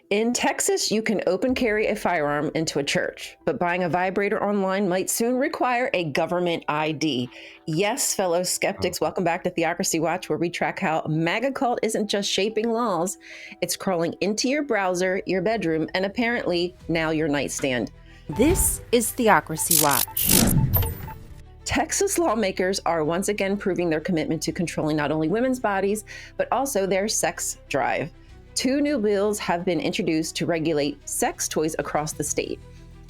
In Texas, you can open carry a firearm into a church, but buying a vibrator online might soon require a government ID. Yes, fellow skeptics, welcome back to Theocracy Watch, where we track how MAGA cult isn't just shaping laws, it's crawling into your browser, your bedroom, and apparently now your nightstand. This is Theocracy Watch. Texas lawmakers are once again proving their commitment to controlling not only women's bodies, but also their sex drive. 2 new bills have been introduced to regulate sex toys across the state.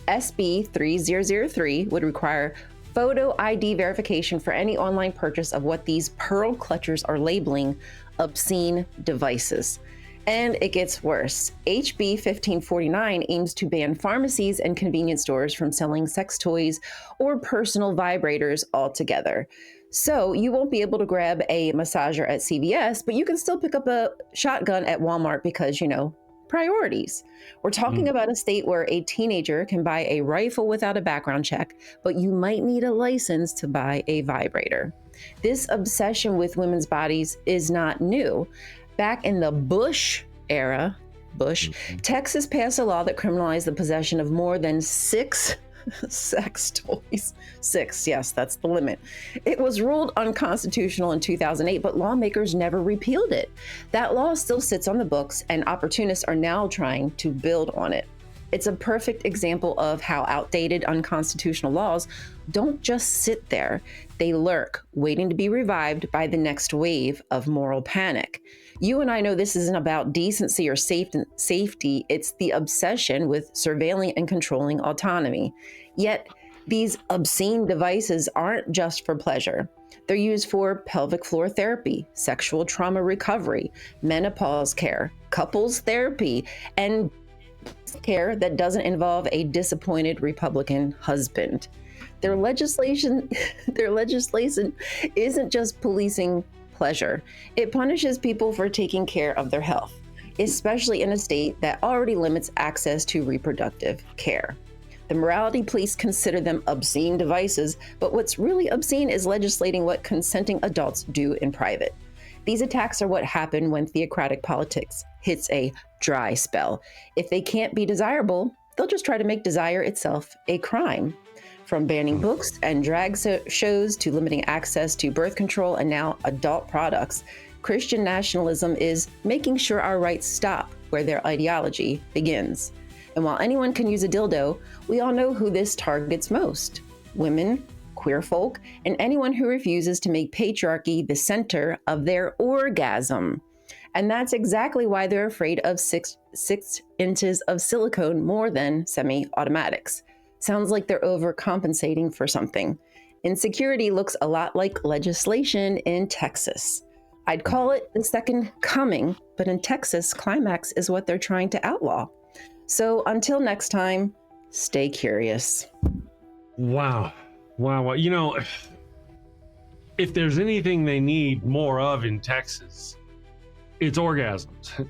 SB 3003 would require photo ID verification for any online purchase of what these pearl clutchers are labeling obscene devices. And it gets worse. HB 1549 aims to ban pharmacies and convenience stores from selling sex toys or personal vibrators altogether. So you won't be able to grab a massager at CVS, but you can still pick up a shotgun at Walmart because, priorities. We're talking about a state where a teenager can buy a rifle without a background check, but you might need a license to buy a vibrator. This obsession with women's bodies is not new. Back in the Bush era, Texas passed a law that criminalized the possession of more than 6 sex toys. 6, yes, that's the limit. It was ruled unconstitutional in 2008, but lawmakers never repealed it. That law still sits on the books, and opportunists are now trying to build on it. It's a perfect example of how outdated unconstitutional laws don't just sit there. They lurk, waiting to be revived by the next wave of moral panic. You and I know this isn't about decency or safety. It's the obsession with surveilling and controlling autonomy. Yet, these obscene devices aren't just for pleasure. They're used for pelvic floor therapy, sexual trauma recovery, menopause care, couples therapy, and care that doesn't involve a disappointed Republican husband. Their legislation isn't just policing pleasure. It punishes people for taking care of their health, especially in a state that already limits access to reproductive care. The morality police consider them obscene devices, but what's really obscene is legislating what consenting adults do in private. These attacks are what happen when theocratic politics hits a dry spell. If they can't be desirable, they'll just try to make desire itself a crime. From banning books and drag shows to limiting access to birth control and now adult products, Christian nationalism is making sure our rights stop where their ideology begins. And while anyone can use a dildo, we all know who this targets most: women, queer folk, and anyone who refuses to make patriarchy the center of their orgasm. And that's exactly why they're afraid of 6 inches of silicone more than semi-automatics. Sounds like they're overcompensating for something. Insecurity looks a lot like legislation in Texas. I'd call it the second coming, but in Texas, climax is what they're trying to outlaw. So until next time, stay curious. Wow. If there's anything they need more of in Texas, it's orgasms.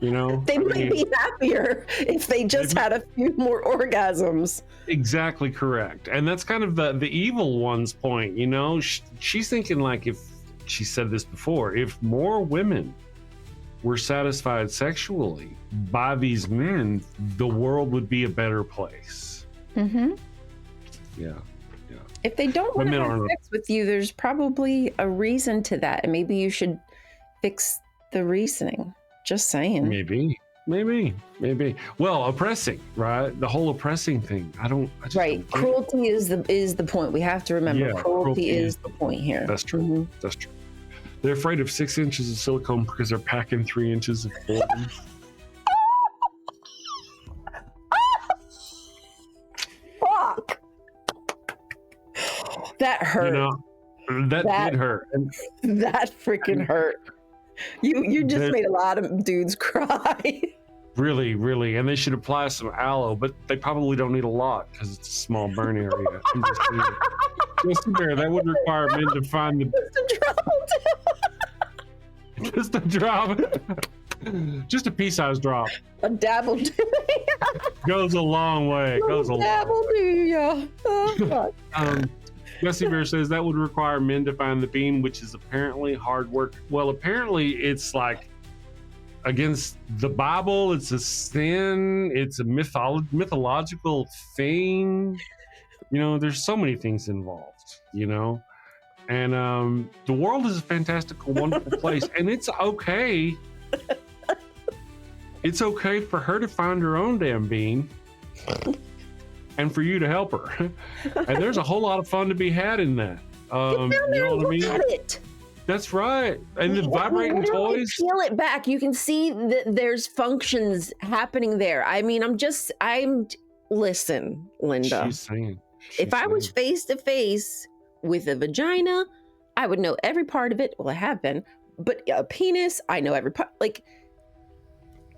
They might be happier if they just had a few more orgasms. Exactly correct. And that's kind of the evil one's point. She's thinking, like, if she said this before, if more women were satisfied sexually by these men, the world would be a better place. Mm-hmm. Yeah. If they don't want to have sex with you, there's probably a reason to that. And maybe you should fix the reasoning. Just saying. Maybe. Well, oppressing, right? The whole oppressing thing. Right. Cruelty is the point. We have to remember cruelty is the point here. That's true. Mm-hmm. That's true. They're afraid of 6 inches of silicone because they're packing 3 inches of boredom. Fuck. That hurt. That did hurt. That freaking hurt. You just made a lot of dudes cry. Really, really. And they should apply some aloe, but they probably don't need a lot because it's a small burn area. Just there, that would require men to find the... Just a drop. Just a pea-sized drop. A dabble do. Goes a long way. Dabble do, yeah. Oh, Jesse Bear says that would require men to find the bean, which is apparently hard work. Well, apparently it's like against the Bible. It's a sin. It's a mythological thing. You know, there's so many things involved, you know, and the world is a fantastical, wonderful place, and it's okay. It's okay for her to find her own damn being and for you to help her. And there's a whole lot of fun to be had in that. You know what I mean? Look at it. That's right. And the vibrating toys. Peel it back. You can see that there's functions happening there. I mean, listen, Linda. She's saying. If I was face to face with a vagina, I would know every part of it. Well, I have been, but a penis, I know every part. Like,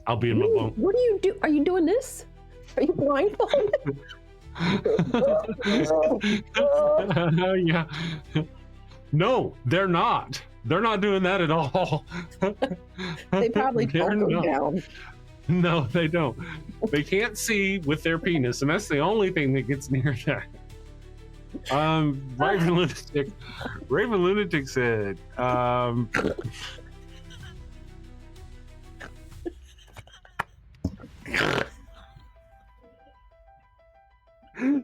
I'll be in my bone. What do you do? Are you doing this? Are you blindfolded? Yeah. No, they're not. They're not doing that at all. They probably don't go down. No, they don't. They can't see with their penis, and that's the only thing that gets near that. Raven Lunatic said,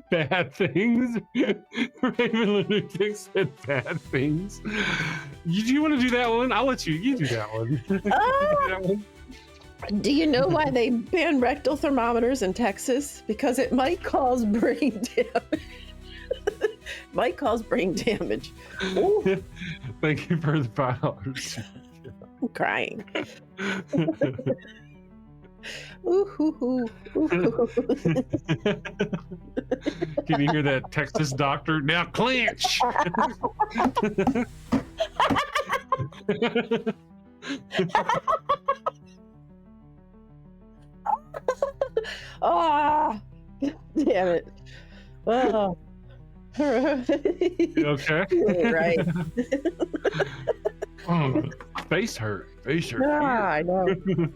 bad things. Raven Lunatic said bad things. Do you want to do that one? I'll let you. You do that one. Do you know why they ban rectal thermometers in Texas? Because it might cause brain damage. Might cause brain damage. Ooh. Thank you for the $5. I'm crying. Ooh, hoo, hoo. Ooh, hoo, hoo. Can you hear that Texas doctor? Now clench. Ah, damn it. Oh. You okay? Right. Oh, face hurt. Ah, I know.